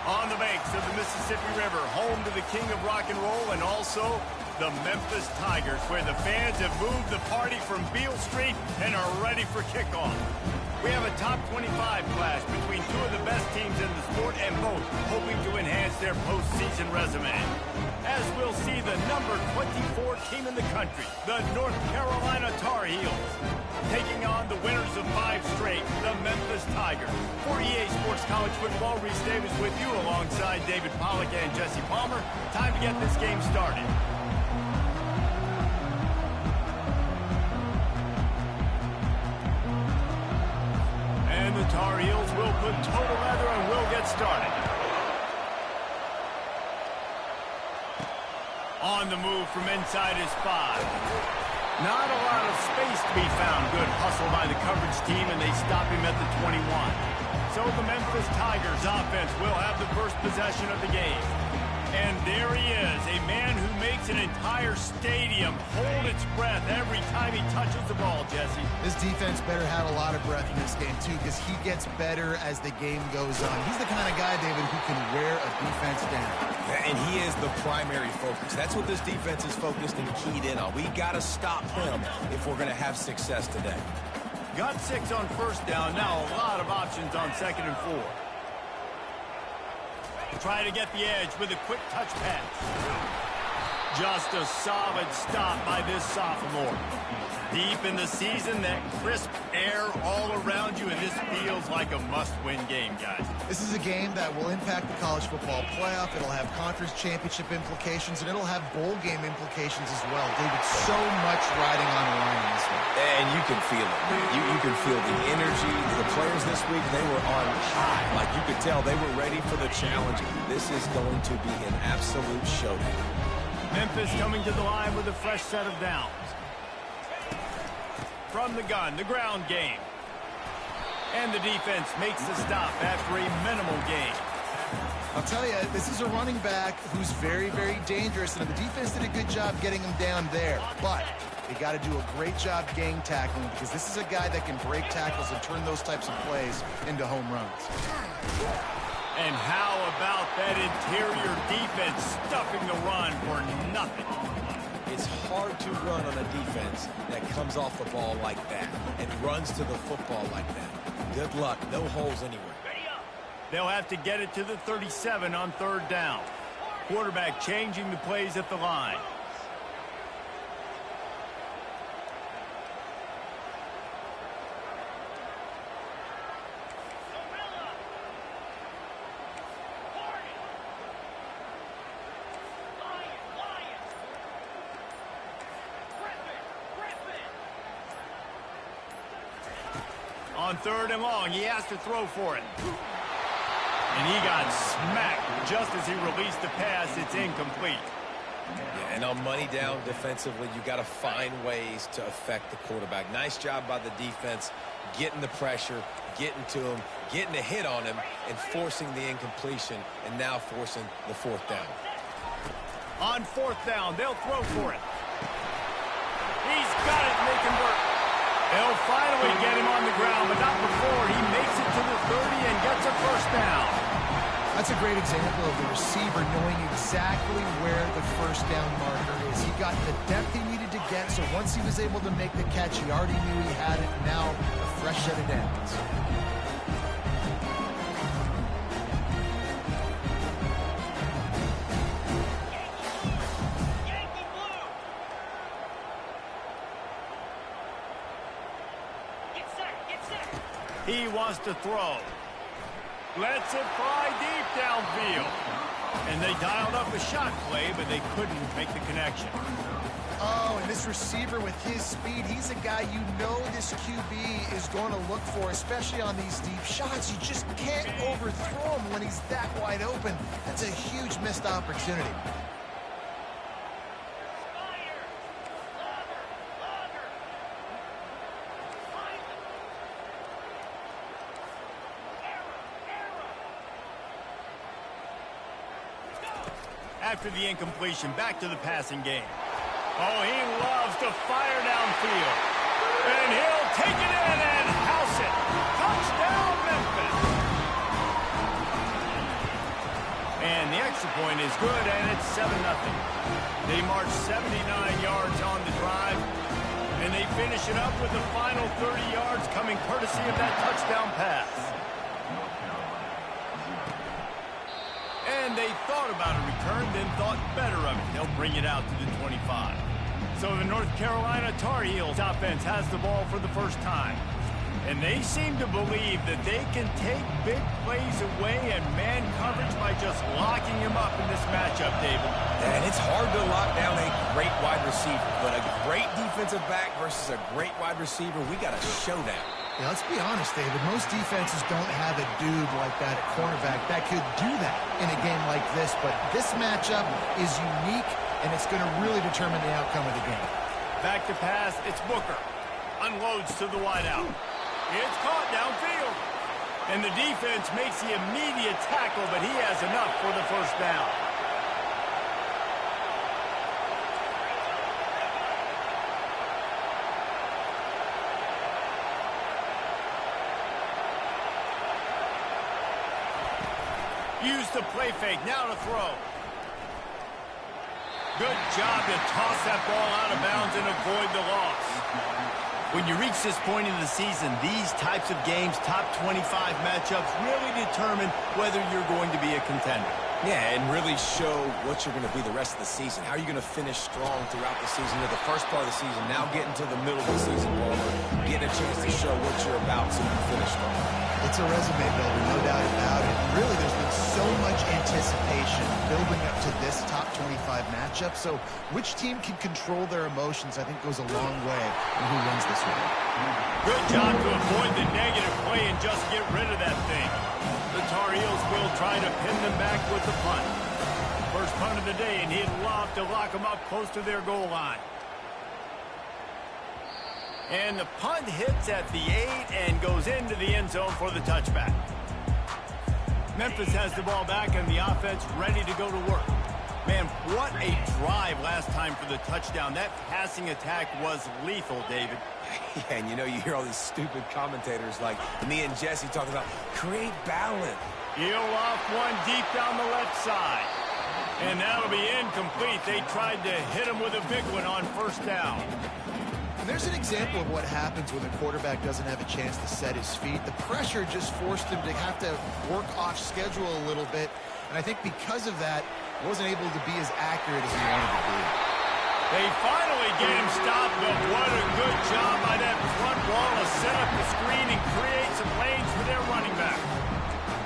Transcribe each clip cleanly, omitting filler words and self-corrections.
On the banks of the Mississippi River, home to the king of rock and roll and also the Memphis Tigers, where the fans have moved the party from Beale Street and are ready for kickoff. We have a top 25 clash between two of the best teams in the sport and both hoping to enhance their postseason resume. As we'll see the number 24 team in the country, the North Carolina Tar Heels, taking on the winners of 5 straight, the Memphis Tigers. For EA Sports College Football, Reese Davis with you alongside David Pollack and Jesse Palmer. Time to get this game started. And the Tar Heels will put total leather and will get started. On the move from inside his 5. Not a lot of space to be found. Good hustle by the coverage team, and they stop him at the 21. So the Memphis Tigers offense will have the first possession of the game. And there he is, a man who makes an entire stadium hold its breath every time he touches the ball, Jesse. This defense better have a lot of breath in this game, too, because he gets better as the game goes on. He's the kind of guy, David, who can wear a defense down. And he is the primary focus. That's what this defense is focused and keyed in on. We got to stop him if we're going to have success today. Got 6 on first down. Now a lot of options on 2nd and 4. Try to get the edge with a quick touch pass. Just a solid stop by this sophomore. Deep in the season, that crisp air all around you, and this feels like a must-win game, guys. This is a game that will impact the college football playoff. It'll have conference championship implications, and it'll have bowl game implications as well. David, so much riding on the line in this one. And you can feel it. You can feel the energy. The players this week, they were on high. Like you could tell, they were ready for the challenge. This is going to be an absolute showdown. Memphis coming to the line with a fresh set of downs. From the gun, the ground game. And the defense makes the stop after a minimal gain. I'll tell you, this is a running back who's very, very dangerous, and the defense did a good job getting him down there. But they got to do a great job gang tackling, because this is a guy that can break tackles and turn those types of plays into home runs. And how about that interior defense stuffing the run for nothing? It's hard to run on a defense that comes off the ball like that and runs to the football like that. Good luck. No holes anywhere. They'll have to get it to the 37 on 3rd down. Quarterback changing the plays at the line. On 3rd and long, he has to throw for it. And he got smacked just as he released the pass. It's incomplete. Yeah, and on money down defensively, you got to find ways to affect the quarterback. Nice job by the defense, getting the pressure, getting to him, getting a hit on him, and forcing the incompletion, and now forcing the 4th down. On 4th down, they'll throw for it. He's got it, and they convert. They'll finally get him on the ground, but not before he makes it to the 30 and gets a first down. That's a great example of the receiver knowing exactly where the first down marker is. He got the depth he needed to get, so once he was able to make the catch, he already knew he had it. Now, a fresh set of downs. He wants to throw. Lets it fly deep downfield. And they dialed up a shot play, but they couldn't make the connection. Oh, and this receiver with his speed, he's a guy you know this QB is going to look for, especially on these deep shots. You just can't overthrow him when he's that wide open. That's a huge missed opportunity. After the incompletion, back to the passing game. Oh, he loves to fire downfield. And he'll take it in and house it. Touchdown, Memphis. And the extra point is good, and it's 7-0. They march 79 yards on the drive, and they finish it up with the final 30 yards coming courtesy of that touchdown pass. And they thought about a return, then thought better of it. They'll bring it out to the 25. So the North Carolina Tar Heels offense has the ball for the first time. And they seem to believe that they can take big plays away and man coverage by just locking him up in this matchup, David. And it's hard to lock down a great wide receiver, but a great defensive back versus a great wide receiver, we got a showdown. Yeah, let's be honest, David. Most defenses don't have a dude like that at cornerback that could do that in a game like this, but this matchup is unique, and it's going to really determine the outcome of the game. Back to pass, it's Booker. Unloads to the wideout. It's caught downfield. And the defense makes the immediate tackle, but he has enough for the first down. Use the play fake, now to throw. Good job to toss that ball out of bounds and avoid the loss. When you reach this point in the season, these types of games, top 25 matchups, really determine whether you're going to be a contender. Yeah, and really show what you're going to be the rest of the season. How are you going to finish strong throughout the season? You're the first part of the season, now getting to the middle of the season, getting a chance to show what you're about so you can finish strong. It's a resume builder, no doubt about it. Really, there's been so much anticipation building up to this top 25 matchup. So which team can control their emotions, I think, goes a long way in who wins this one. Good job to avoid the negative play and just get rid of that thing. The Tar Heels will try to pin them back with the punt. First punt of the day, and he'd love to lock them up close to their goal line. And the punt hits at the 8 and goes into the end zone for the touchback. Memphis has the ball back and the offense ready to go to work. Man, what a drive last time for the touchdown. That passing attack was lethal, David. Yeah, and you hear all these stupid commentators like me and Jesse talking about create balance. Heel off one deep down the left side. And that'll be incomplete. They tried to hit him with a big one on first down. And there's an example of what happens when the quarterback doesn't have a chance to set his feet. The pressure just forced him to have to work off schedule a little bit. And I think because of that, wasn't able to be as accurate as he wanted to be. They finally get him stopped, but what a good job by that front wall to set up the screen and create some lanes for their running back.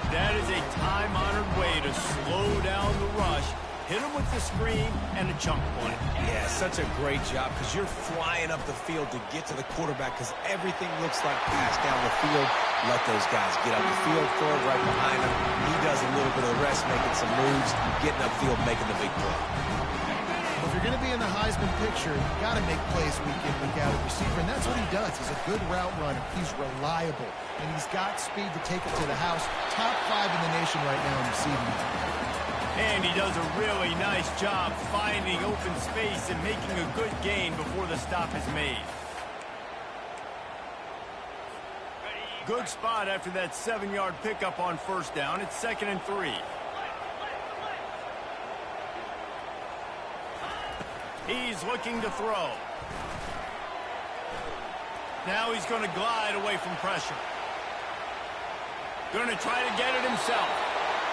That is a time-honored way to slow down the rush, hit him with the screen, and a chunk play. Yeah, such a great job because you're flying up the field to get to the quarterback because everything looks like pass down the field. Let those guys get up the field, throw it right behind him. He does a little bit of the rest, making some moves, getting upfield, making the big play. If you're going to be in the Heisman picture, you've got to make plays week in, week out at receiver, and that's what he does. He's a good route runner. He's reliable, and he's got speed to take it to the house. Top 5 in the nation right now in receiving. And he does a really nice job finding open space and making a good gain before the stop is made. Good spot after that 7-yard pickup on first down. It's 2nd and 3. He's looking to throw. Now he's going to glide away from pressure. Going to try to get it himself.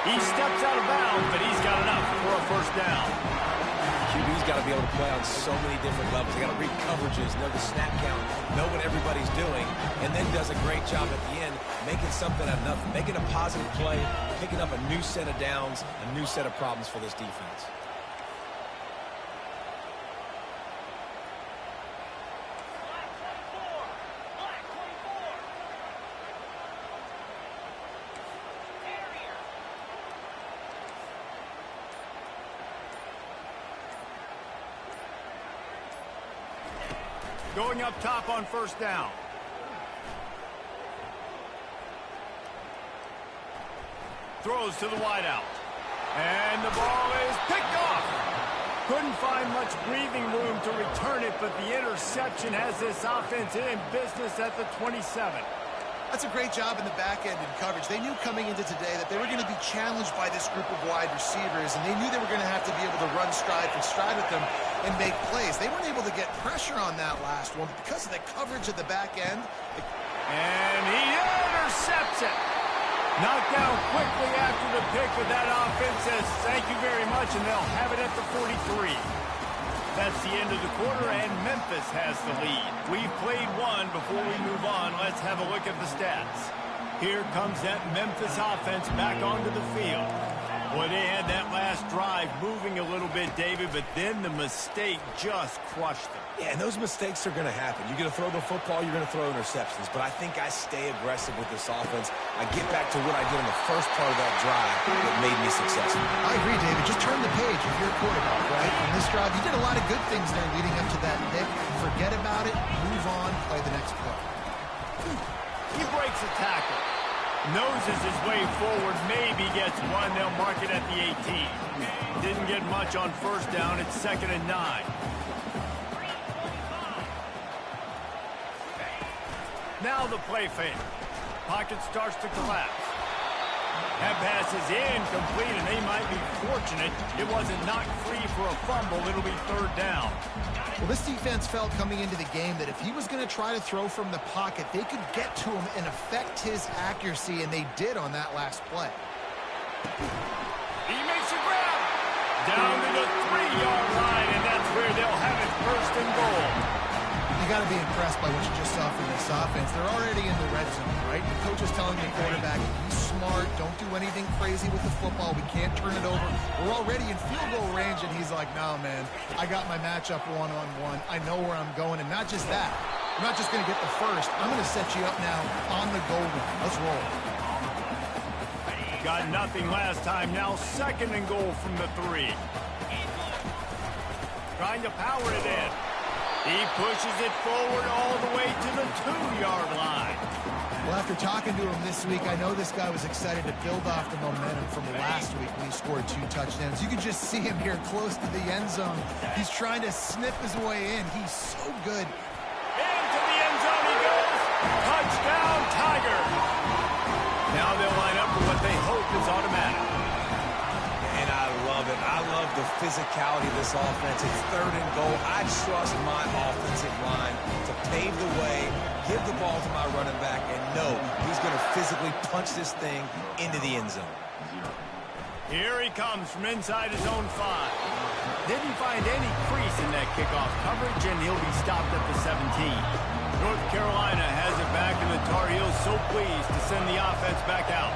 He steps out of bounds, but he's got enough for a first down. QB's got to be able to play on so many different levels. They got to read coverages, know the snap count, know what everybody's doing, and then does a great job at the end, making something out of nothing, making a positive play, picking up a new set of downs, a new set of problems for this defense. Going up top on first down. Throws to the wideout. And the ball is picked off. Couldn't find much breathing room to return it, but the interception has this offense in business at the 27. That's a great job in the back end in coverage. They knew coming into today that they were going to be challenged by this group of wide receivers, and they knew they were going to have to be able to run stride for stride with them and make plays. They weren't able to get pressure on that last one, but because of the coverage at the back end. And he intercepts it. Knocked down quickly after the pick, but that offense says thank you very much, and they'll have it at the 43. That's the end of the quarter, and Memphis has the lead. We've played one. Before we move on, let's have a look at the stats. Here comes that Memphis offense back onto the field. Boy, they had that last drive moving a little bit, David, but then the mistake just crushed them. Yeah, and those mistakes are going to happen. You're going to throw the football, you're going to throw interceptions. But I think I stay aggressive with this offense. I get back to what I did in the first part of that drive that made me successful. I agree, David. Just turn the page if you're a quarterback, right? On this drive, you did a lot of good things there leading up to that pick. Forget about it, move on, play the next play. He breaks a tackle. Noses his way forward, maybe gets one. They'll mark it at the 18. Didn't get much on first down. It's 2nd and 9. Now the play fake. Pocket starts to collapse. That pass is incomplete, and they might be fortunate it wasn't knocked free for a fumble. It'll be 3rd down. Well, this defense felt coming into the game that if he was going to try to throw from the pocket, they could get to him and affect his accuracy, and they did on that last play. He makes a grab. Down to the 3-yard line, and that's where they'll have it 1st and goal. You got to be impressed by what you just saw from this offense. They're already in the red zone, right? The coach is telling the quarterback, be smart, don't do anything crazy with the football. We can't turn it over. We're already in field goal range, and he's like, no, man, I got my matchup one-on-one. I know where I'm going, and not just that. I'm not just going to get the first. I'm going to set you up now on the goal line. Let's roll. Got nothing last time. Now 2nd and goal from the 3. Trying to power it in. He pushes it forward all the way to the 2-yard line. Well, after talking to him this week, I know this guy was excited to build off the momentum from last week when he scored 2 touchdowns. You can just see him here close to the end zone. He's trying to snip his way in. He's so good. Into the end zone he goes. Touchdown, Tigers. Now they'll line up for what they hope is automatic. And I love it. I love the physicality of this offense. It's 3rd and goal. I trust my offensive line to pave the way, give the ball to my running back, and know he's going to physically punch this thing into the end zone. Here he comes from inside his own 5. Didn't find any crease in that kickoff coverage, and he'll be stopped at the 17. North Carolina has it back, and the Tar Heels so pleased to send the offense back out.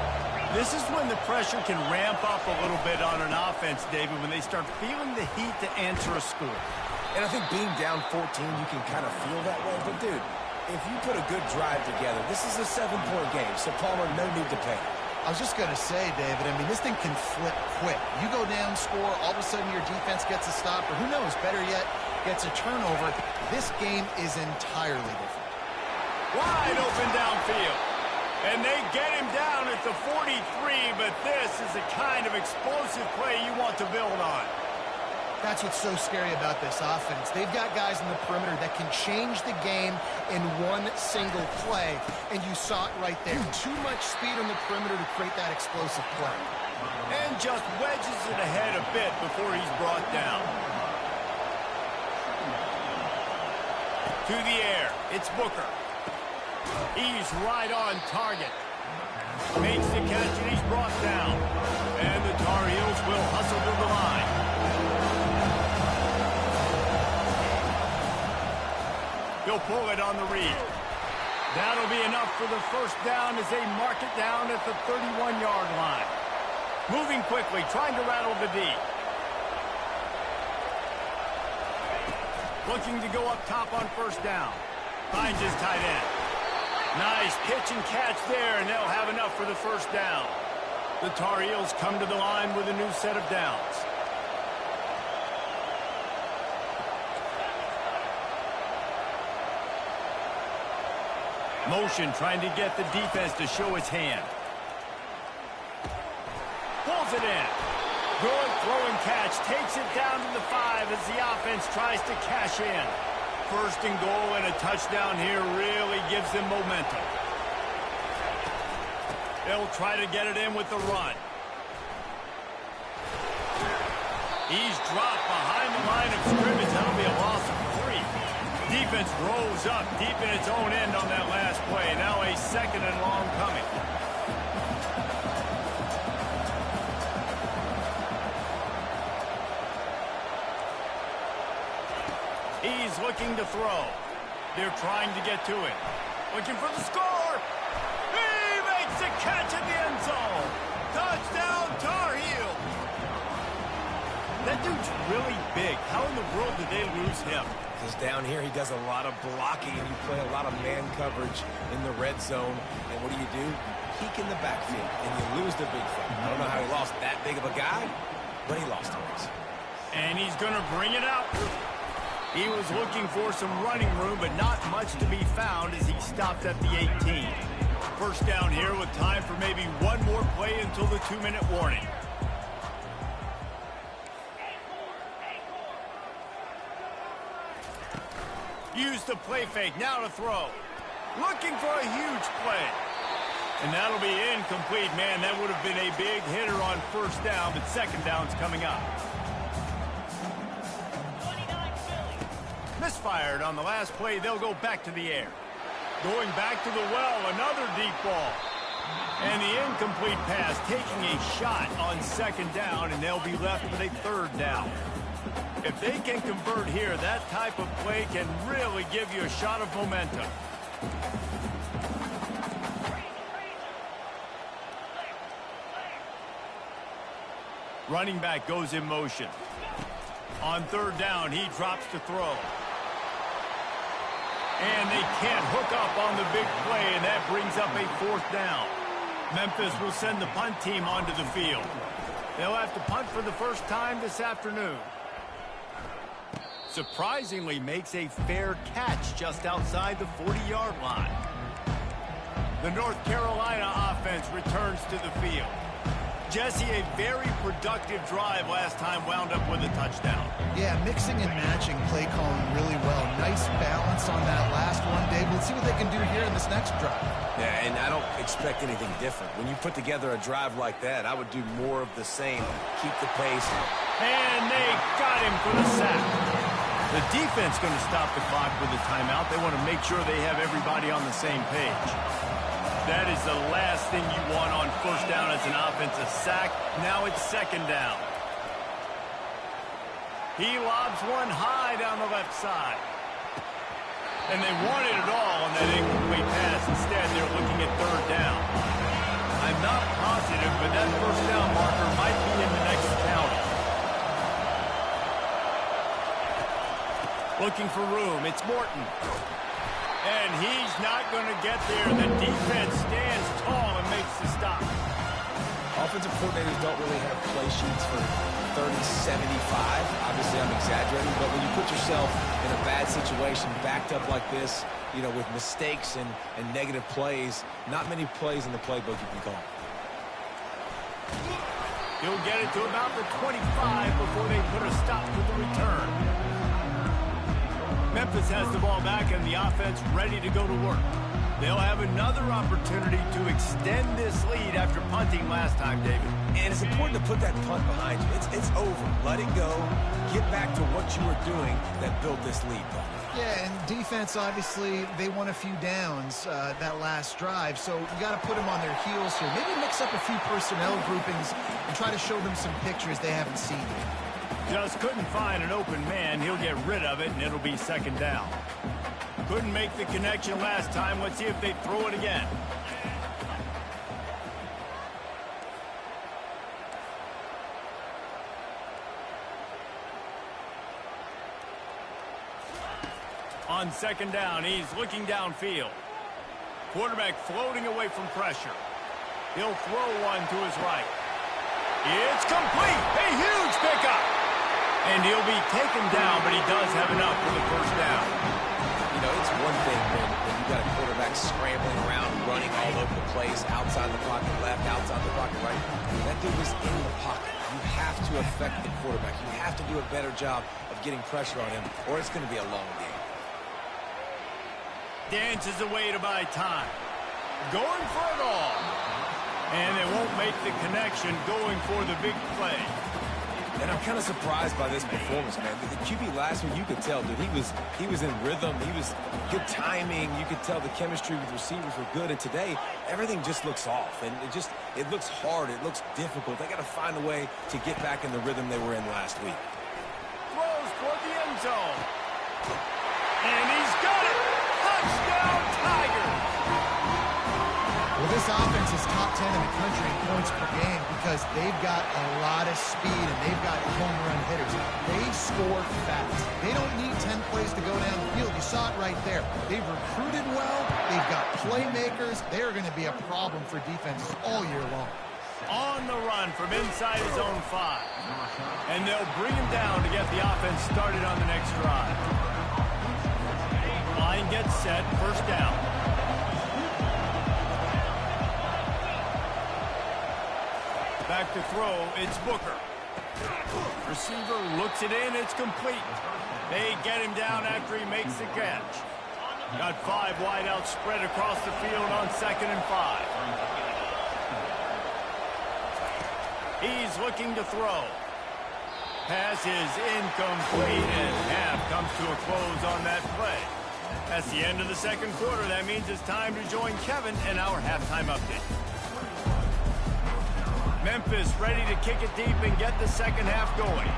This is when the pressure can ramp up a little bit on an offense, David, when they start feeling the heat to answer a score. And I think being down 14, you can kind of feel that way. But, dude, if you put a good drive together, this is a 7-point game, so Palmer, no need to panic. I was just going to say, David, I mean, this thing can flip quick. You go down, score, all of a sudden your defense gets a stop, or who knows, better yet, gets a turnover. This game is entirely different. Wide open downfield. And they get him down at the 43, but this is the kind of explosive play you want to build on. That's what's so scary about this offense. They've got guys in the perimeter that can change the game in one single play, and you saw it right there. Too much speed on the perimeter to create that explosive play. And just wedges it ahead a bit before he's brought down. To the air, it's Booker. He's right on target. Makes the catch, and he's brought down. And the Tar Heels will hustle to the line. He'll pull it on the read. That'll be enough for the 1st down as they mark it down at the 31-yard line. Moving quickly, trying to rattle the D. Looking to go up top on 1st down. Finds his tight end. Nice pitch and catch there, and they'll have enough for the 1st down. The Tar Heels come to the line with a new set of downs. Motion trying to get the defense to show its hand. Pulls it in. Good throw and catch. Takes it down to the 5 as the offense tries to cash in. 1st and goal, and a touchdown here really gives them momentum. They'll try to get it in with the run. He's dropped behind the line of scrimmage. That'll be a loss of 3. Defense rose up deep in its own end on that last play. Now a 2nd and long coming. He's looking to throw. They're trying to get to it. Looking for the score. He makes the catch in the end zone. Touchdown, Tar Heel. That dude's really big. How in the world did they lose him? Because down here he does a lot of blocking, and you play a lot of man coverage in the red zone. And what do? You peek in the backfield, and you lose the big fella. I don't know how he lost that big of a guy, but he lost him. And he's going to bring it out. He was looking for some running room, but not much to be found as he stopped at the 18. First down here with time for maybe one more play until the 2-minute warning. Use the play fake, now to throw. Looking for a huge play. And that'll be incomplete. Man, that would have been a big hitter on first down, but second down's coming up. Misfired on the last play. They'll go back to the air. Going back to the well, another deep ball. And the incomplete pass taking a shot on second down, and they'll be left with a 3rd down. If they can convert here, that type of play can really give you a shot of momentum. Running back goes in motion. On 3rd down, he drops to throw. And they can't hook up on the big play, and that brings up a 4th down. Memphis will send the punt team onto the field. They'll have to punt for the first time this afternoon. Surprisingly makes a fair catch just outside the 40-yard line. The North Carolina offense returns to the field. Jesse, a very productive drive last time wound up with a touchdown. Yeah, mixing and matching play calling really well. Nice balance on that last one, Dave. Let's see what they can do here in this next drive. Yeah, and I don't expect anything different. When you put together a drive like that, I would do more of the same. Keep the pace. And they got him for the sack. The defense going to stop the clock with a timeout. They want to make sure they have everybody on the same page. That is the last thing you want on first down as an offensive sack. Now it's second down. He lobs one high down the left side. And they wanted it all on that incomplete pass. Instead, they're looking at 3rd down. I'm not positive, but that first down marker might be in the next county. Looking for room. It's Morton. And he's not going to get there. The defense stands tall and makes the stop. Offensive coordinators don't really have play sheets for 30-75. Obviously, I'm exaggerating, but when you put yourself in a bad situation, backed up like this, you know, with mistakes and negative plays, not many plays in the playbook you can call. He'll get it to about the 25 before they put a stop to the return. Memphis has the ball back and the offense ready to go to work. They'll have another opportunity to extend this lead after punting last time, David. And it's important to put that punt behind you. It's over. Let it go. Get back to what you were doing that built this lead. Yeah, and defense, obviously, they won a few downs that last drive, so you got to put them on their heels here. Maybe mix up a few personnel groupings and try to show them some pictures they haven't seen yet. Just couldn't find an open man. He'll get rid of it, and it'll be second down. Couldn't make the connection last time. Let's see if they throw it again. On second down, he's looking downfield. Quarterback floating away from pressure. He'll throw one to his right. It's complete. A huge pickup. And he'll be taken down, but he does have enough for the first down. You know, it's one thing when you've got a quarterback scrambling around, running all over the place, outside the pocket left, outside the pocket right. That dude was in the pocket. You have to affect the quarterback. You have to do a better job of getting pressure on him, or it's going to be a long game. Dances away to buy time. Going for it all. And they won't make the connection going for the big play. And I'm kind of surprised by this performance, man. The QB last week, you could tell, dude, he was in rhythm. He was good timing. You could tell the chemistry with receivers were good. And today, everything just looks off. And it looks hard. It looks difficult. They got to find a way to get back in the rhythm they were in last week. Throws toward the end zone. And he's got it. Touchdown, Tigers. Well, this offense is top 10 in the country in points per game because they've got a lot of speed and they've got home run hitters. They score fast. They don't need 10 plays to go down the field. You saw it right there. They've recruited well. They've got playmakers. They're going to be a problem for defenses all year long. On the run from inside his own 5. And they'll bring him down to get the offense started on the next drive. Line gets set, first down. Back to throw, it's Booker. Receiver looks it in, it's complete. They get him down after he makes the catch. Got 5 wideouts spread across the field on 2nd and 5. He's looking to throw. Pass is incomplete, and half comes to a close on that play. That's the end of the second quarter. That means it's time to join Kevin in our halftime update. Memphis ready to kick it deep and get the second half going.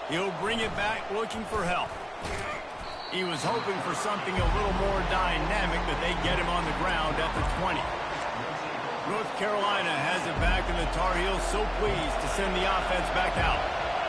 He'll bring it back looking for help. He was hoping for something a little more dynamic, but they get him on the ground at the 20. North Carolina has it back, and the Tar Heels so pleased to send the offense back out.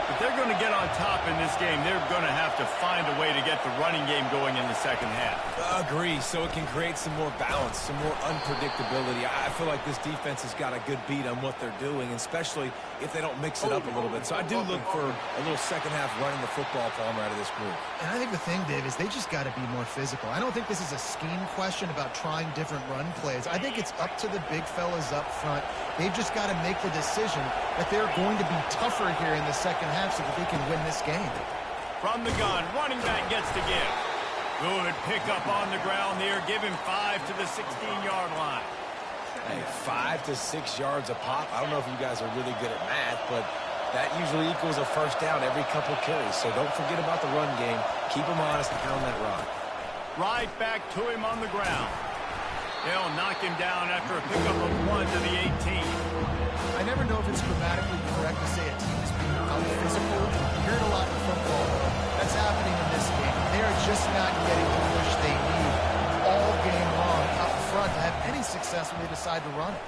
If they're going to get on top in this game, they're going to have to find a way to get the running game going in the second half. Agree, so it can create some more balance, some more unpredictability. I feel like this defense has got a good beat on what they're doing, especially if they don't mix it up a little bit. So I do look for a little second half running the football Palmer out of this group. And I think the thing, Dave, is they just got to be more physical. I don't think this is a scheme question about trying different run plays. I think it's up to the big fellas up front. They've just got to make the decision that they're going to be tougher here in the second half so that they can win this game. From the gun, running back gets to give. Good pickup on the ground there. Give him 5 to the 16-yard line. Hey, 5 to 6 yards a pop. I don't know if you guys are really good at math, but that usually equals a first down every couple carries. So don't forget about the run game. Keep them honest and pound that rock. Right back to him on the ground. They'll knock him down after a pickup of 1 to the 18. I never know if it's grammatically correct to say a team is being out-physical. You hear it a lot in football. That's happening in this game. They are just not getting the push they need all game long up front to have any success when they decide to run it.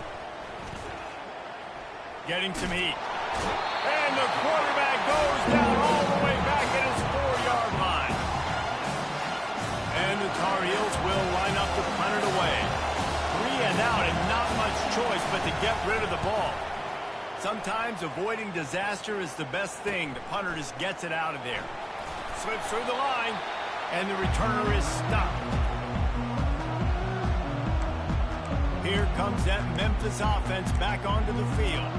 Getting some heat. And the quarterback goes down all the way back at his 4-yard line. And the Tar Heels will line up to punt it away. 3 and out and not much choice but to get rid of the ball. Sometimes avoiding disaster is the best thing. The punter just gets it out of there. Slips through the line, and the returner is stopped. Here comes that Memphis offense back onto the field.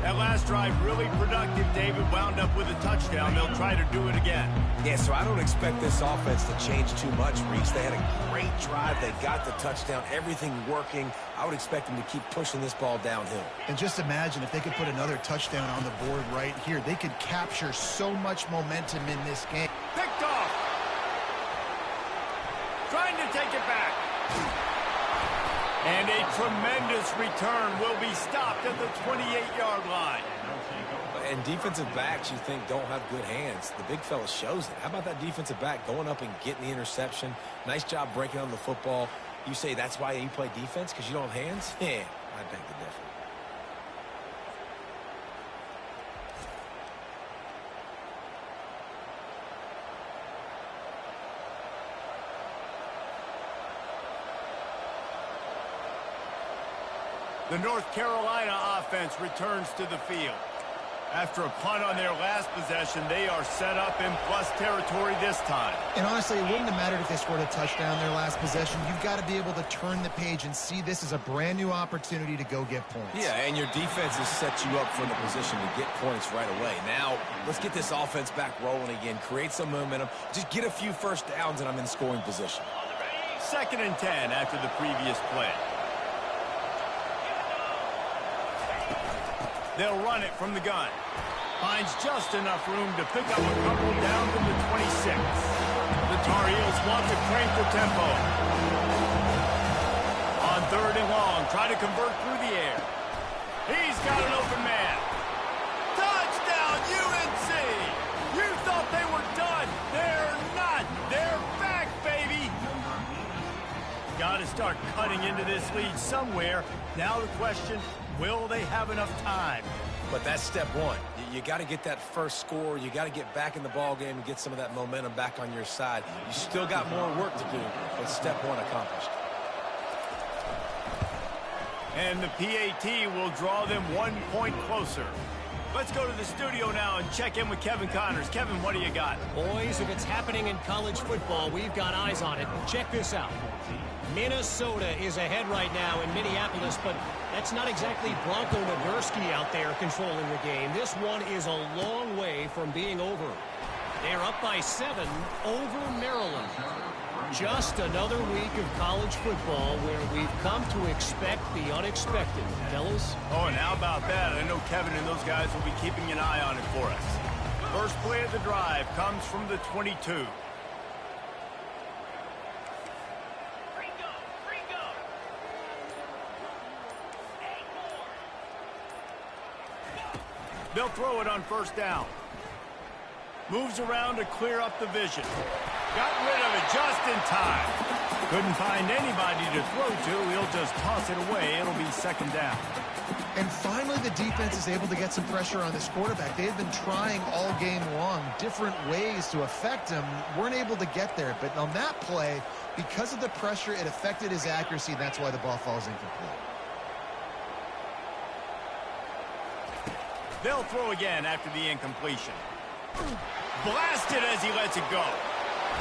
That last drive really productive. David wound up with a touchdown. They'll try to do it again. Yeah, so I don't expect this offense to change too much, Reese. They had a great drive. They got the touchdown. Everything working. I would expect them to keep pushing this ball downhill. And just imagine if they could put another touchdown on the board right here. They could capture so much momentum in this game. Picked off. Trying to take it back. And a tremendous return will be stopped at the 28-yard line. And defensive backs you think don't have good hands. The big fella shows it. How about that defensive back going up and getting the interception? Nice job breaking on the football. You say that's why you play defense, because you don't have hands? Yeah, I beg the difference. The North Carolina offense returns to the field. After a punt on their last possession, they are set up in plus territory this time. And honestly, it wouldn't have mattered if they scored a touchdown their last possession. You've got to be able to turn the page and see this as a brand new opportunity to go get points. Yeah, and your defense has set you up for the position to get points right away. Now, let's get this offense back rolling again, create some momentum, just get a few first downs, and I'm in scoring position. 2nd and 10 after the previous play. They'll run it from the gun. Finds just enough room to pick up a couple down to the 26. The Tar Heels want to crank the tempo. On 3rd and long, try to convert through the air. He's got an open man. Touchdown, UNC! You thought they were done. They're not. They're back, baby. Got to start cutting into this lead somewhere. Now the question, will they have enough time? But that's step one. You got to get that first score. You got to get back in the ball game and get some of that momentum back on your side. You still got more work to do, but step one accomplished. And the PAT will draw them 1 point closer. Let's go to the studio now and check in with Kevin Connors. Kevin, what do you got? Boys, if it's happening in college football, we've got eyes on it. Check this out. Minnesota is ahead right now in Minneapolis, but that's not exactly Bronco Nagurski out there controlling the game. This one is a long way from being over. They're up by 7 over Maryland. Just another week of college football where we've come to expect the unexpected, fellas. Oh, and how about that? I know Kevin and those guys will be keeping an eye on it for us. First play of the drive comes from the 22. They'll throw it on 1st down. Moves around to clear up the vision. Got rid of it just in time. Couldn't find anybody to throw to. He'll just toss it away. It'll be 2nd down. And finally, the defense is able to get some pressure on this quarterback. They've been trying all game long different ways to affect him. Weren't able to get there. But on that play, because of the pressure, it affected his accuracy, and that's why the ball falls incomplete. They'll throw again after the incompletion. Blasted as he lets it go.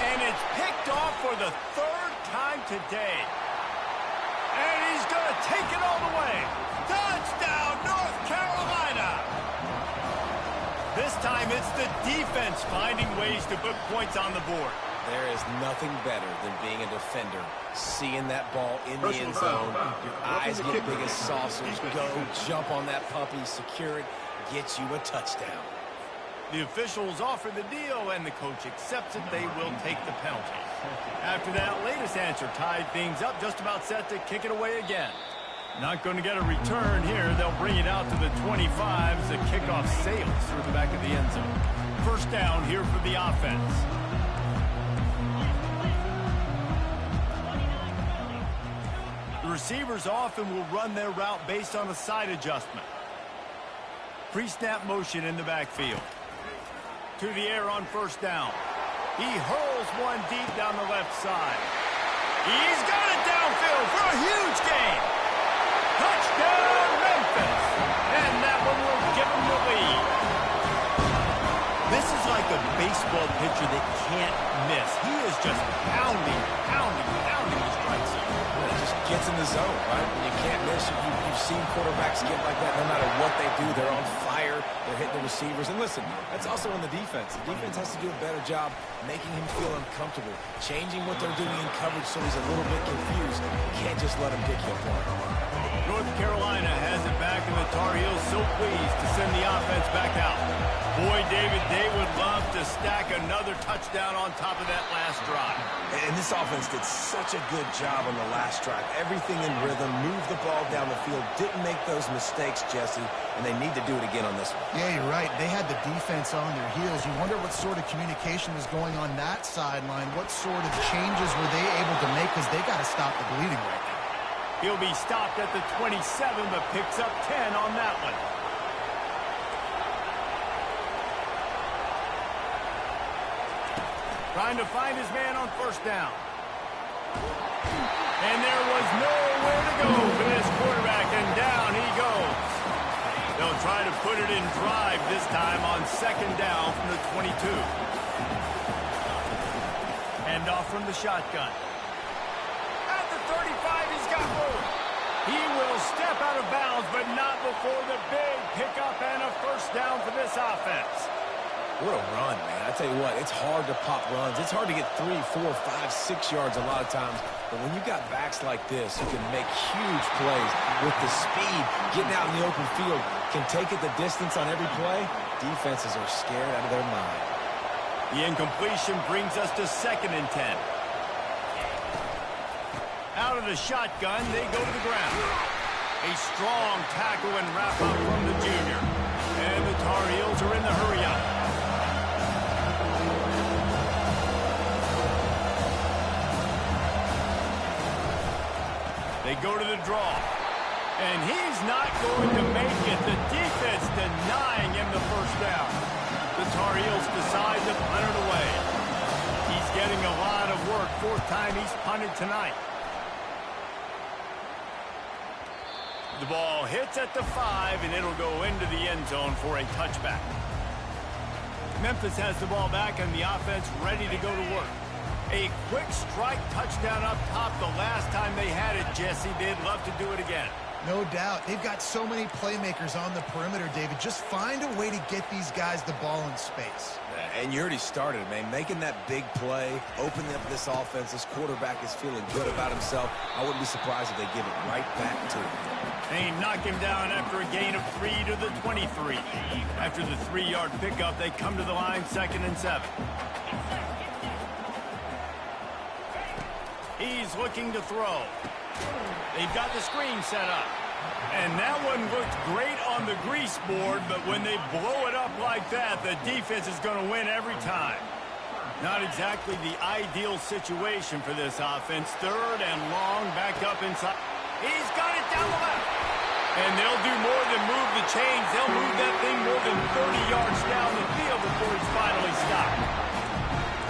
And it's picked off for the 3rd time today. And he's going to take it all the way. Touchdown, North Carolina! This time it's the defense finding ways to put points on the board. There is nothing better than being a defender, seeing that ball in the end zone. Your eyes get big as saucers. Go, jump on that puppy, secure it, get you a touchdown. The officials offer the deal, and the coach accepts it. They will take the penalty. After that latest answer tied things up, just about set to kick it away again. Not going to get a return here. They'll bring it out to the 25 as the kickoff sails through the back of the end zone. 1st down here for the offense. The receivers often will run their route based on a side adjustment. Pre-snap motion in the backfield. To the air on 1st down. He hurls one deep down the left side. He's got it downfield for a huge gain. Touchdown, Memphis. And that one will give him the lead. This is like a baseball pitcher that can't miss. He is just pounding the strike zone. It just gets in the zone, right? When you can't miss, you've seen quarterbacks get like that. No matter what they do, they're on fire. They're hitting the receivers. And listen, that's also on the defense. The defense has to do a better job making him feel uncomfortable, changing what they're doing in coverage so he's a little bit confused. You can't just let him pick you apart. North Carolina has it back, and the Tar Heels so pleased to send the offense back out. Boy, David, they would love to stack another touchdown on top of that last drive. And this offense did such a good job on the last drive. Everything in rhythm, moved the ball down the field, didn't make those mistakes, Jesse, and they need to do it again on this one. Yeah, you're right. They had the defense on their heels. You wonder what sort of communication was going on that sideline. What sort of changes were they able to make, because they got to stop the bleeding right now. He'll be stopped at the 27, but picks up 10 on that one. Trying to find his man on 1st down. And there was nowhere to go for this quarterback, and down he goes. They'll try to put it in drive this time on second down from the 22. Hand off from the shotgun. At the 35, he's got room. He will step out of bounds, but not before the big pickup and a first down for this offense. What a run, man. I tell you what, it's hard to pop runs. It's hard to get 3, 4, 5, 6 yards a lot of times. But when you got backs like this, you can make huge plays with the speed, getting out in the open field, can take it the distance on every play. Defenses are scared out of their mind. The incompletion brings us to 2nd and 10. Out of the shotgun, they go to the ground. A strong tackle and wrap up from the junior. And the Tar Heels are in the hurry-up. They go to the draw. And he's not going to make it. The defense denying him the first down. The Tar Heels decide to punt it away. He's getting a lot of work. 4th time he's punted tonight. The ball hits at the 5, and it'll go into the end zone for a touchback. Memphis has the ball back, and the offense ready to go to work. A quick strike touchdown up top the last time they had it, Jesse. They'd love to do it again. No doubt. They've got so many playmakers on the perimeter, David. Just find a way to get these guys the ball in space. And you already started, man. Making that big play, opening up this offense. This quarterback is feeling good about himself. I wouldn't be surprised if they give it right back to him. They knock him down after a gain of 3 to the 23. After the 3-yard pickup, they come to the line 2nd and 7. He's looking to throw. They've got the screen set up. And that one looked great on the grease board, but when they blow it up like that, the defense is going to win every time. Not exactly the ideal situation for this offense. 3rd and long, back up inside. He's got it down the left. And they'll do more than move the chains. They'll move that thing more than 30 yards down the field before he's finally stopped.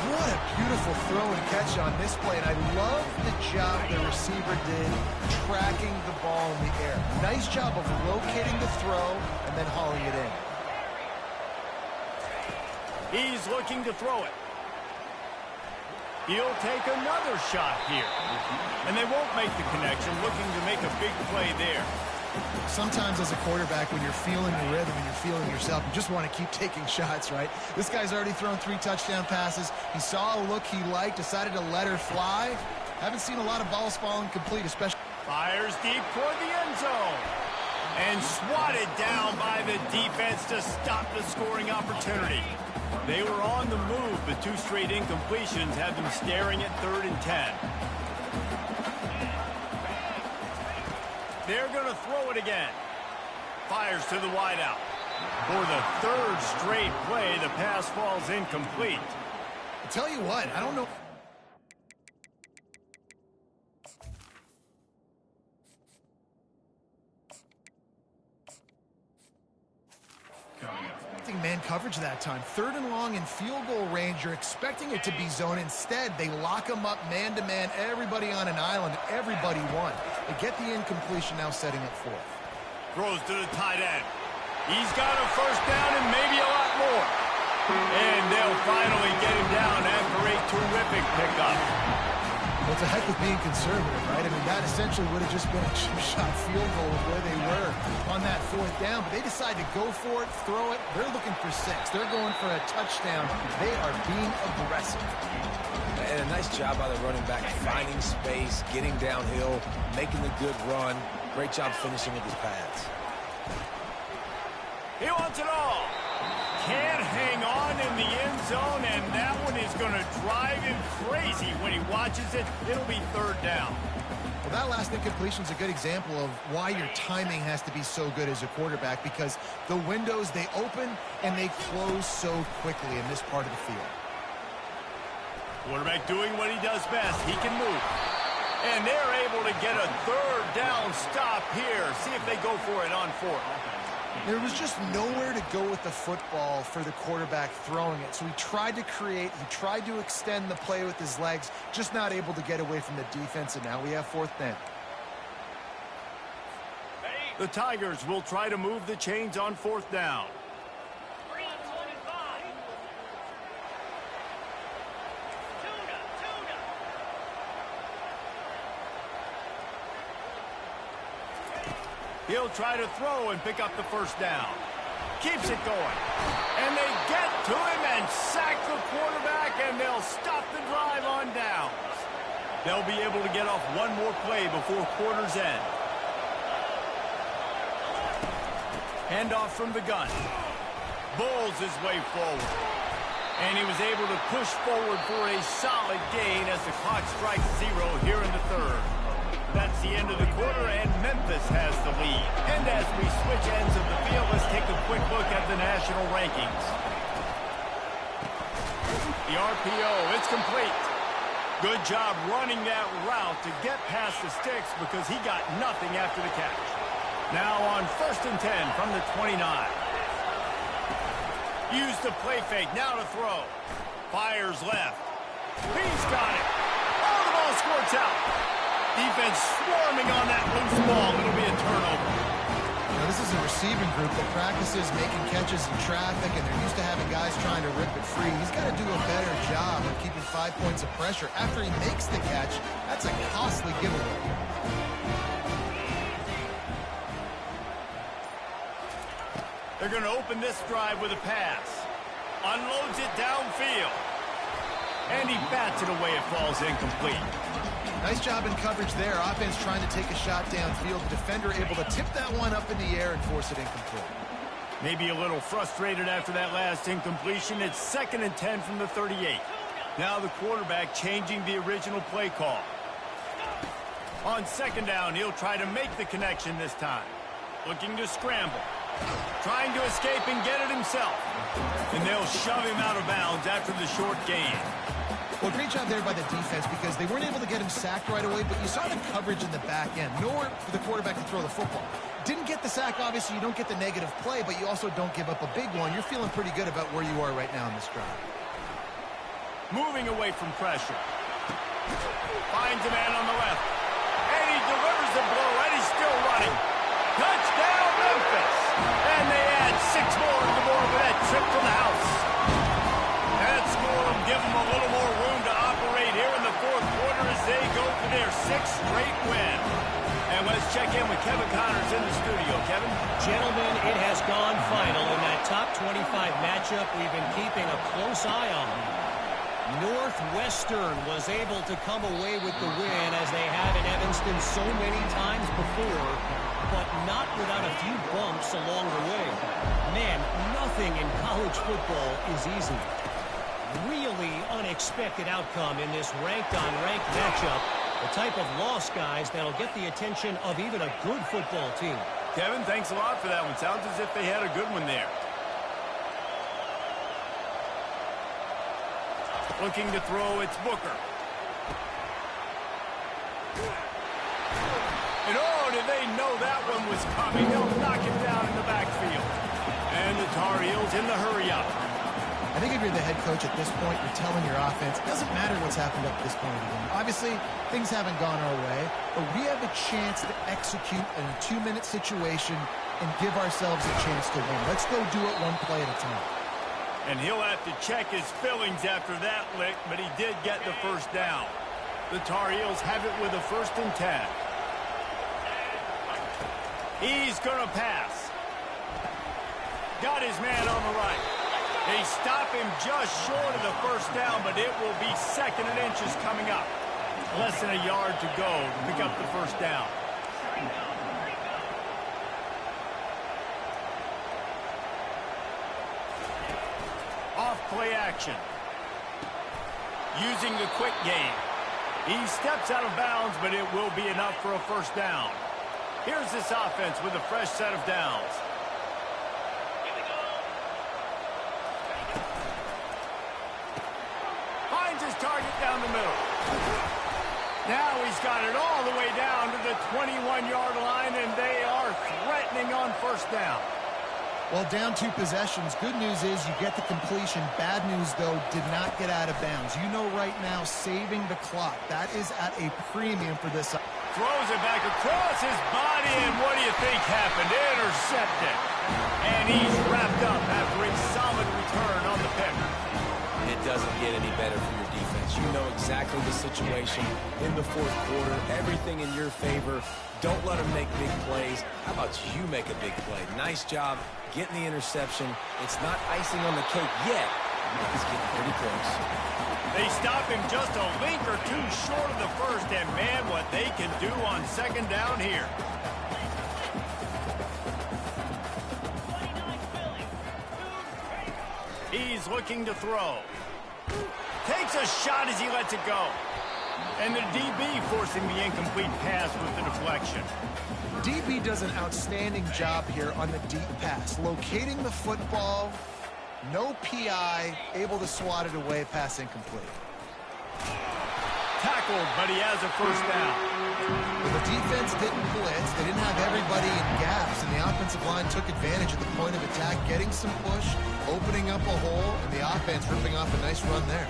What a beautiful throw and catch on this play. And I love the job the receiver did tracking the ball in the air. Nice job of locating the throw and then hauling it in. He's looking to throw it. He'll take another shot here. And they won't make the connection, looking to make a big play there. Sometimes as a quarterback, when you're feeling the rhythm and you're feeling yourself, you just want to keep taking shots, right? This guy's already thrown 3 touchdown passes. He saw a look he liked, decided to let her fly. Haven't seen a lot of balls falling complete, especially. Fires deep toward the end zone. And swatted down by the defense to stop the scoring opportunity. They were on the move, but 2 straight incompletions had them staring at 3rd and 10. They're going to throw it again. Fires to the wideout. For the 3rd straight play, the pass falls incomplete. I'll tell you what, I don't know. Man coverage that time. 3rd and long in field goal range. You're expecting it to be zone. Instead, they lock them up man-to-man. Everybody on an island. Everybody won. They get the incompletion, now setting it 4th. Throws to the tight end. He's got a first down and maybe a lot more. And they'll finally get him down after a terrific pickup. Well, it's a heck of being conservative, right? I mean, that essentially would have just been a chip-shot field goal of where they were on that 4th down. But they decide to go for it, throw it. They're looking for 6. They're going for a touchdown. They are being aggressive. And a nice job by the running back, finding space, getting downhill, making the good run. Great job finishing with his pads. He wants it all. Can't hang on in the end zone, and that one is going to drive him crazy when he watches it. It'll be 3rd down. Well, that last incompletion is a good example of why your timing has to be so good as a quarterback, because the windows, they open and they close so quickly in this part of the field. Quarterback doing what he does best. He can move. And they're able to get a 3rd down stop here. See if they go for it on 4th. There was just nowhere to go with the football for the quarterback throwing it. So he tried to create, he tried to extend the play with his legs, just not able to get away from the defense, and now we have 4th down. Ready? The Tigers will try to move the chains on 4th down. He'll try to throw and pick up the 1st down. Keeps it going. And they get to him and sack the quarterback, and they'll stop the drive on downs. They'll be able to get off one more play before quarter's end. Handoff from the gun. Bulls his way forward. And he was able to push forward for a solid gain as the clock strikes 0 here in the 3rd. That's the end of the quarter, and Memphis has the lead. And as we switch ends of the field, let's take a quick look at the national rankings. The RPO, it's complete. Good job running that route to get past the sticks because he got nothing after the catch. Now on 1st and 10 from the 29. Use the play fake, now to throw. Fires left. He's got it. Oh, the ball squirts out. Defense swarming on that loose ball. It'll be a turnover. Now, this is a receiving group that practices making catches in traffic, and they're used to having guys trying to rip it free. He's got to do a better job of keeping 5 points of pressure after he makes the catch. That's a costly giveaway. They're going to open this drive with a pass. Unloads it downfield. And he bats it away. It falls incomplete. Nice job in coverage there. Offense trying to take a shot downfield. The defender able to tip that one up in the air and force it incomplete. Maybe a little frustrated after that last incompletion. It's 2nd and 10 from the 38. Now the quarterback changing the original play call. On 2nd down, he'll try to make the connection this time. Looking to scramble. Trying to escape and get it himself. And they'll shove him out of bounds after the short gain. Well, great job there by the defense because they weren't able to get him sacked right away, but you saw the coverage in the back end. Nowhere for the quarterback to throw the football. Didn't get the sack, obviously. You don't get the negative play, but you also don't give up a big one. You're feeling pretty good about where you are right now in this drive. Moving away from pressure. Finds a man on the left. And he delivers the blow, and he's still running. Touchdown, Memphis! And they add 6 more to the board with that trip to the house. That score will give them a little more room to operate here in the 4th quarter as they go for their 6th straight win. And let's check in with Kevin Connors in the studio. Kevin? Gentlemen, it has gone final in that top 25 matchup we've been keeping a close eye on. Northwestern was able to come away with the win as they have in Evanston so many times before, but not without a few bumps along the way. Man, nothing in college football is easy. Really unexpected outcome in this ranked-on-ranked matchup. The type of loss, guys, that'll get the attention of even a good football team. Kevin, thanks a lot for that one. Sounds as if they had a good one there. Looking to throw, it's Booker. And oh, did they know that one was coming? They'll knock him down in the backfield. And the Tar Heels in the hurry-up. I think if you're the head coach at this point, you're telling your offense, it doesn't matter what's happened up to this point of the game. Obviously, things haven't gone our way, but we have a chance to execute in a 2-minute situation and give ourselves a chance to win. Let's go do it one play at a time. And he'll have to check his fillings after that lick, but he did get the 1st down. The Tar Heels have it with a 1st and 10. He's going to pass. Got his man on the right. They stop him just short of the 1st down, but it will be 2nd and inches coming up. Less than a yard to go to pick up the 1st down. Off play action. Using the quick game. He steps out of bounds, but it will be enough for a 1st down. Here's this offense with a fresh set of downs. His target down the middle. Now he's got it all the way down to the 21-yard line, and they are threatening on 1st down. Well, down 2 possessions. Good news is you get the completion. Bad news, though, did not get out of bounds. You know right now, saving the clock. That is at a premium for this. Throws it back across his body, and what do you think happened? Intercepted. And he's wrapped up after a solid return on the pick. It doesn't get any better for your defense. You know exactly the situation in the fourth quarter. Everything in your favor. Don't let them make big plays. How about you make a big play? Nice job getting the interception. It's not icing on the cake yet, but it's getting pretty close. They stop him just a link or two short of the first, and man, what they can do on second down here. He's looking to throw. Takes a shot as he lets it go. And the DB forcing the incomplete pass with the deflection. DB does an outstanding job here on the deep pass. Locating the football, no PI, able to swat it away, pass incomplete. Tackled, but he has a first down. Well, the defense didn't blitz. They didn't have everybody in gaps, and the offensive line took advantage at the point of attack, getting some push, opening up a hole, and the offense ripping off a nice run there.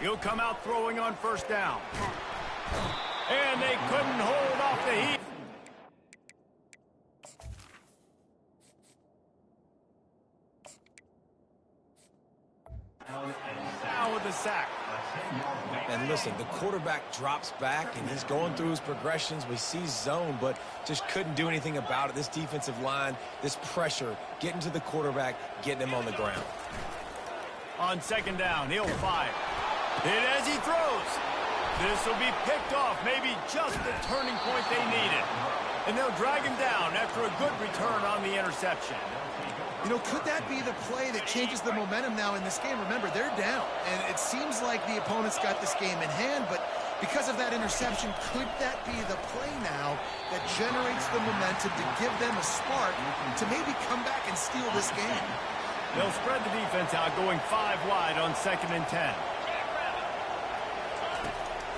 He'll come out throwing on first down. And they couldn't hold off the heat. Now with the sack. And listen, the quarterback drops back, and he's going through his progressions. We see zone, but just couldn't do anything about it. This defensive line, this pressure, getting to the quarterback, getting him on the ground. On second down, he'll fire. Hit as he throws. This will be picked off, maybe just the turning point they needed. And they'll drag him down after a good return on the interception. You know, could that be the play that changes the momentum now in this game? Remember, they're down, and it seems like the opponent's got this game in hand, but because of that interception, could that be the play now that generates the momentum to give them a spark to maybe come back and steal this game? They'll spread the defense out, going 5 wide on 2nd and 10.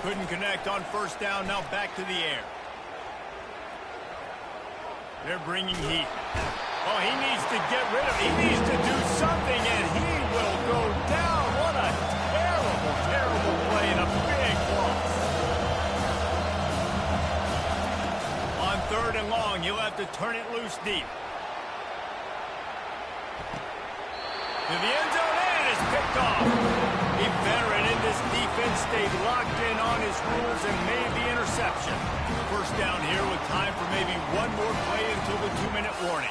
Couldn't connect on first down, now back to the air. They're bringing heat. Oh, he needs to get rid of it. He needs to do something, and he will go down. What a terrible, terrible play and a big loss. On 3rd and long, he'll have to turn it loose deep. To the end zone, and it's picked off. A veteran in this defense stayed locked in on his rules and made the interception. First down here with time for maybe one more play until the 2-minute warning.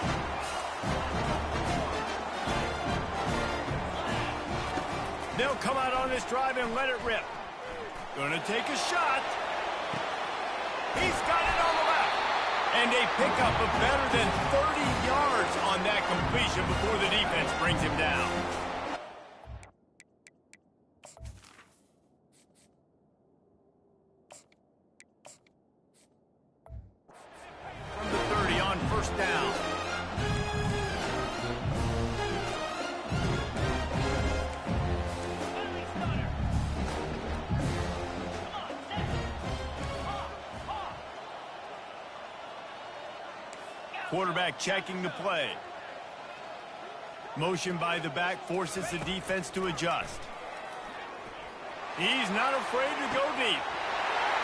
They'll come out on this drive and let it rip. Gonna take a shot. He's got it on the left. And they pick up a better than 30 yards on that completion before the defense brings him down. From the 30 on first down. Quarterback checking the play. Motion by the back forces the defense to adjust. He's not afraid to go deep.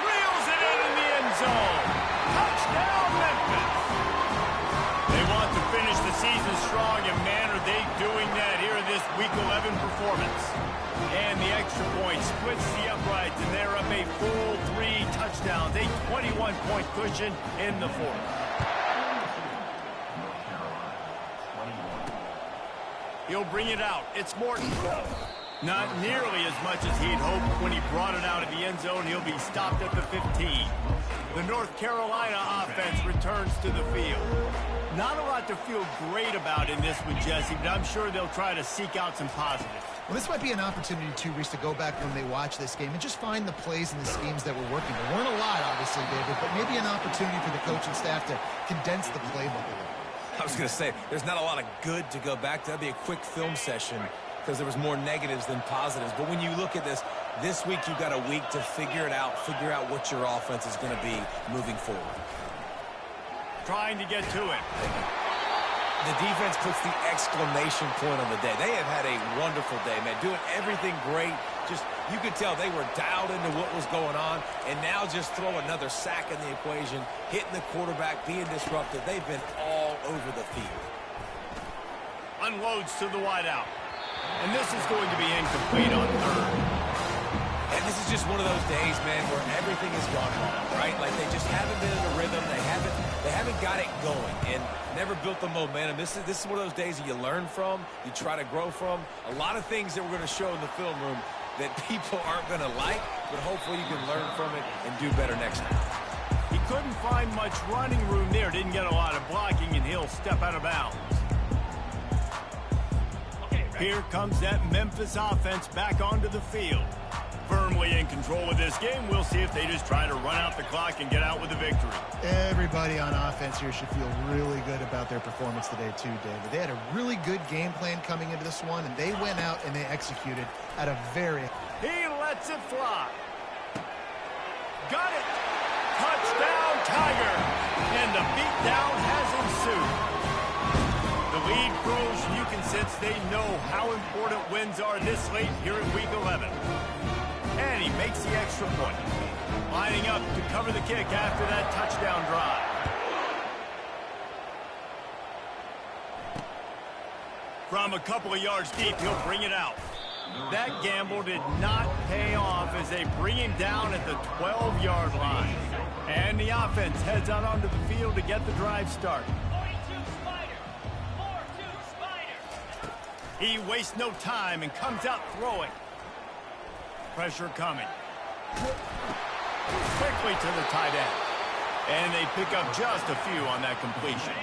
Reels it in the end zone. Touchdown, Memphis. They want to finish the season strong, and man, are they doing that here in this Week 11 performance. And the extra point splits the uprights, and they're up a full 3 touchdowns, a 21-point cushion in the 4th. He'll bring it out. It's Morton. Not nearly as much as he'd hoped when he brought it out of the end zone. He'll be stopped at the 15. The North Carolina offense returns to the field. Not a lot to feel great about in this with Jesse, but I'm sure they'll try to seek out some positives. Well, this might be an opportunity, too, Reese, to go back when they watch this game and just find the plays and the schemes that were working. There weren't a lot, obviously, David, but maybe an opportunity for the coaching staff to condense the playbook a little. I was going to say, there's not a lot of good to go back to. That'd be a quick film session because there was more negatives than positives. But when you look at this week you've got a week to figure it out, figure out what your offense is going to be moving forward. Trying to get to it. The defense puts the exclamation point on the day. They have had a wonderful day, man. Doing everything great, Just, you could tell they were dialed into what was going on, and now just throw another sack in the equation, hitting the quarterback, being disruptive. They've been all over the field. Unloads to the wideout. And this is going to be incomplete on third. And this is just one of those days, man, where everything has gone wrong, right? Like they just haven't been in a rhythm. They haven't got it going and never built the momentum. This is one of those days that you learn from, you try to grow from. A lot of things that we're going to show in the film room that people aren't going to like, but hopefully you can learn from it and do better next time. He couldn't find much running room there. Didn't get a lot of blocking, and he'll step out of bounds. Here comes that Memphis offense back onto the field. Firmly in control of this game. We'll see if they just try to run out the clock and get out with a victory. Everybody on offense here should feel really good about their performance today too, David. They had a really good game plan coming into this one, and they went out and they executed at a very... He lets it fly. Got it. Touchdown, Tiger. And the beatdown has ensued. The lead grows, and you can sense they know how important wins are this late here in Week 11. And he makes the extra point. Lining up to cover the kick after that touchdown drive. From a couple of yards deep, he'll bring it out. That gamble did not pay off as they bring him down at the 12-yard line. And the offense heads out onto the field to get the drive started. He wastes no time and comes out throwing. Pressure coming. Quickly to the tight end. And they pick up just a few on that completion.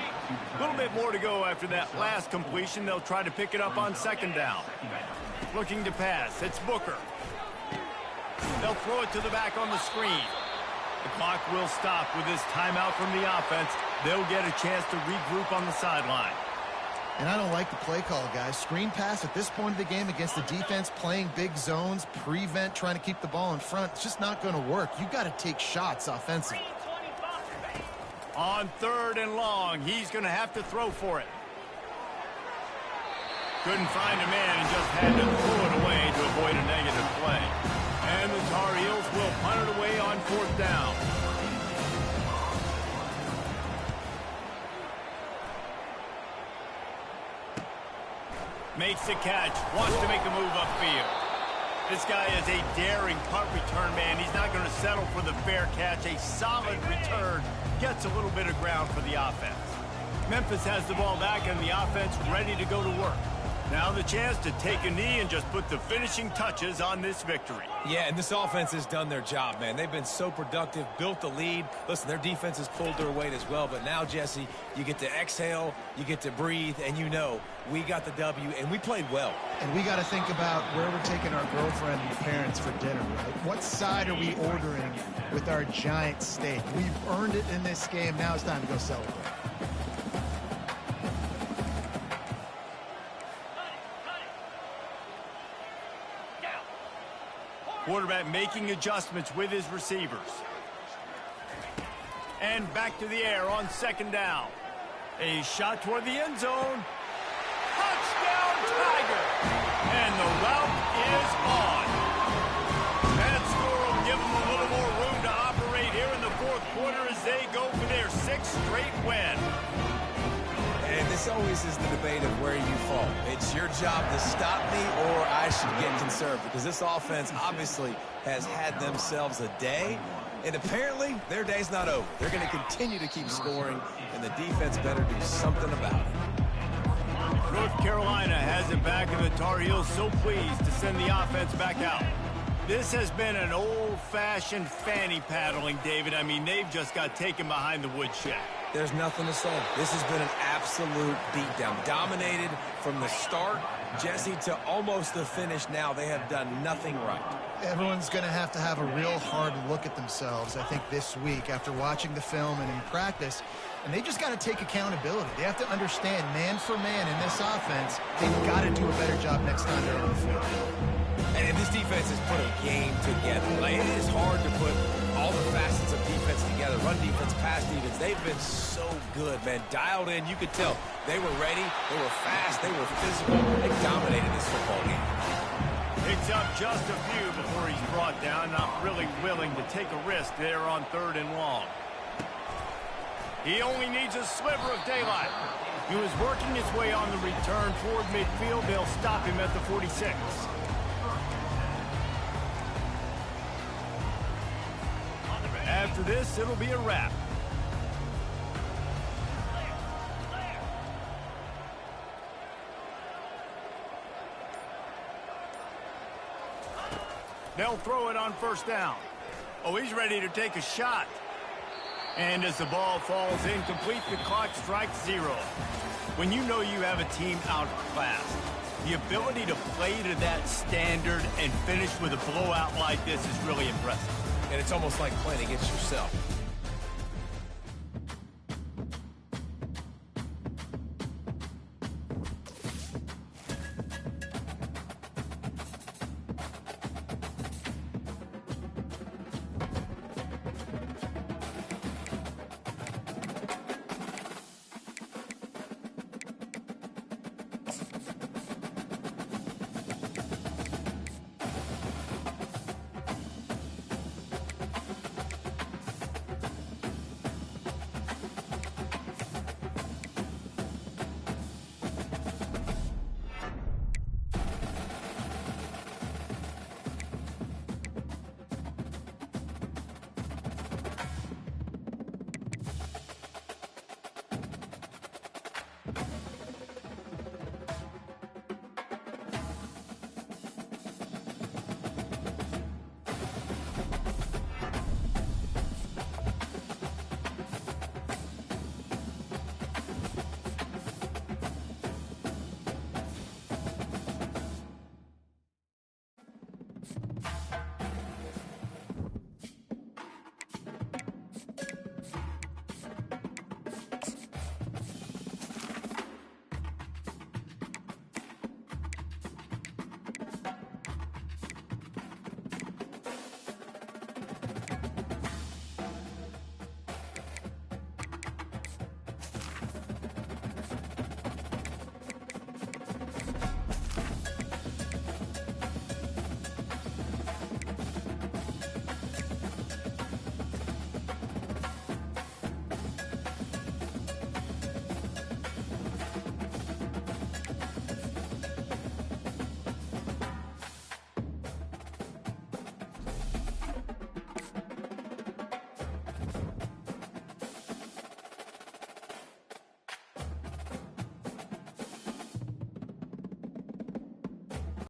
A little bit more to go after that last completion. They'll try to pick it up on second down. Looking to pass. It's Booker. They'll throw it to the back on the screen. The clock will stop with this timeout from the offense. They'll get a chance to regroup on the sideline. And I don't like the play call, guys. Screen pass at this point of the game against the defense, playing big zones, prevent, trying to keep the ball in front. It's just not going to work. You've got to take shots offensively. On third and long, he's going to have to throw for it. Couldn't find a man and just had to throw it away to avoid a negative play. And the Tar Heels will punt it away on fourth down. Makes the catch, wants to make a move upfield. This guy is a daring punt return man. He's not going to settle for the fair catch. A solid return gets a little bit of ground for the offense. Memphis has the ball back and the offense ready to go to work. Now the chance to take a knee and just put the finishing touches on this victory. Yeah, and this offense has done their job, man. They've been so productive, built the lead. Listen, their defense has pulled their weight as well. But now, Jesse, you get to exhale, you get to breathe, and you know we got the W, and we played well. And we got to think about where we're taking our girlfriend and parents for dinner, right? What side are we ordering with our giant steak? We've earned it in this game. Now it's time to go celebrate. Quarterback making adjustments with his receivers. And back to the air on second down. A shot toward the end zone. Touchdown, Tiger! And the route is on. That score will give them a little more room to operate here in the fourth quarter as they go for their sixth straight win. And this always is the debate of where you fall. It's your job to stop me or I should get conserved, because this offense obviously has had themselves a day, and apparently their day's not over. They're going to continue to keep scoring, and the defense better do something about it. North Carolina has it back, and the Tar Heels so pleased to send the offense back out. This has been an old-fashioned fanny paddling, David. I mean, they've just got taken behind the woodshed. There's nothing to say. This has been an absolute beatdown. Dominated from the start, Jesse, to almost the finish now. They have done nothing right. Everyone's going to have a real hard look at themselves, I think, this week after watching the film and in practice. And they just got to take accountability. They have to understand, man for man in this offense, they've got to do a better job next time they're on the field. And this defense has put a game together. Like, it is hard to put all the facets of defense together. Run defense, pass defense. They've been so good, man. Dialed in. You could tell they were ready. They were fast. They were physical. They dominated this football game. Picks up just a few before he's brought down. Not really willing to take a risk there on 3rd and long. He only needs a sliver of daylight. He was working his way on the return toward midfield. They'll stop him at the 46. After this, it'll be a wrap. They'll throw it on 1st down. Oh, he's ready to take a shot. And as the ball falls incomplete, the clock strikes 0. When you know you have a team outclassed, the ability to play to that standard and finish with a blowout like this is really impressive. And it's almost like playing against yourself.